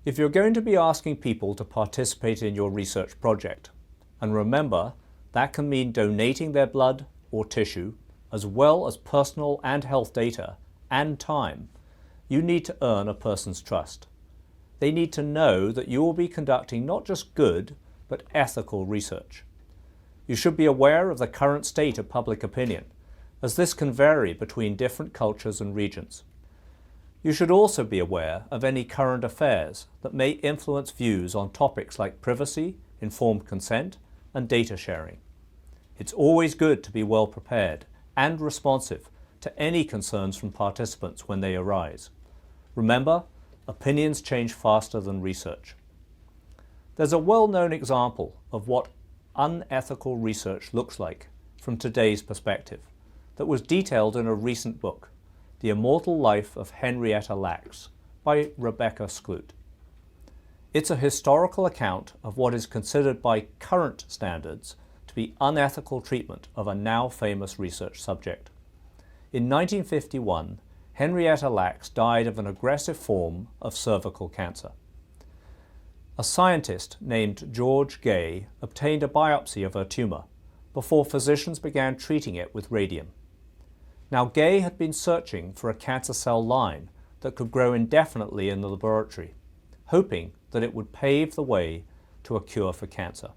If you're going to be asking people to participate in your research project, and remember, that can mean donating their blood or tissue, as well as personal and health data, and time, you need to earn a person's trust. They need to know that you will be conducting not just good, but ethical research. You should be aware of the current state of public opinion, as this can vary between different cultures and regions. You should also be aware of any current affairs that may influence views on topics like privacy, informed consent, and data sharing. It's always good to be well prepared and responsive to any concerns from participants when they arise. Remember, opinions change faster than research. There's a well-known example of what unethical research looks like from today's perspective that was detailed in a recent book, The Immortal Life of Henrietta Lacks by Rebecca Skloot. It's a historical account of what is considered by current standards to be unethical treatment of a now famous research subject. In 1951, Henrietta Lacks died of an aggressive form of cervical cancer. A scientist named George Gay obtained a biopsy of her tumor before physicians began treating it with radium. Now, Gay had been searching for a cancer cell line that could grow indefinitely in the laboratory, hoping that it would pave the way to a cure for cancer.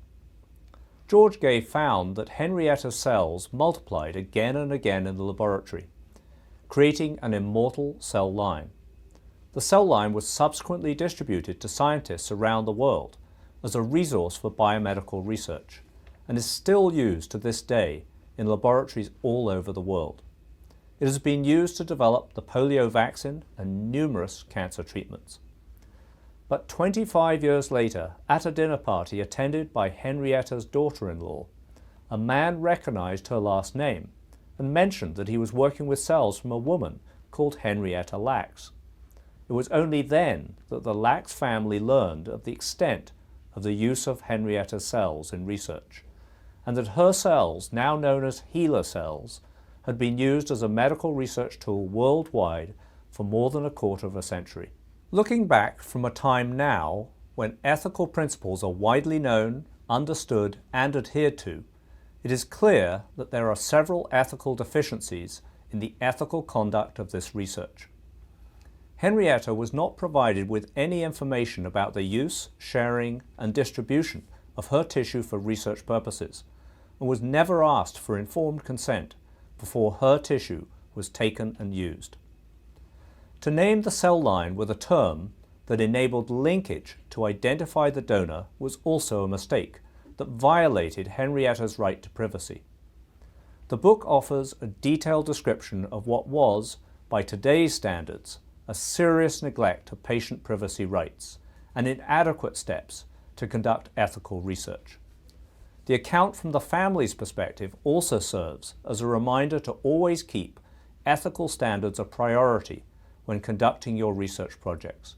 George Gay found that Henrietta's cells multiplied again and again in the laboratory, creating an immortal cell line. The cell line was subsequently distributed to scientists around the world as a resource for biomedical research and is still used to this day in laboratories all over the world. It has been used to develop the polio vaccine and numerous cancer treatments. But 25 years later, at a dinner party attended by Henrietta's daughter-in-law, a man recognized her last name and mentioned that he was working with cells from a woman called Henrietta Lacks. It was only then that the Lacks family learned of the extent of the use of Henrietta's cells in research, and that her cells, now known as HeLa cells, had been used as a medical research tool worldwide for more than a quarter of a century. Looking back from a time now when ethical principles are widely known, understood, and adhered to, it is clear that there are several ethical deficiencies in the ethical conduct of this research. Henrietta was not provided with any information about the use, sharing, and distribution of her tissue for research purposes, and was never asked for informed consent before her tissue was taken and used. To name the cell line with a term that enabled linkage to identify the donor was also a mistake that violated Henrietta's right to privacy. The book offers a detailed description of what was, by today's standards, a serious neglect of patient privacy rights and inadequate steps to conduct ethical research. The account from the family's perspective also serves as a reminder to always keep ethical standards a priority when conducting your research projects.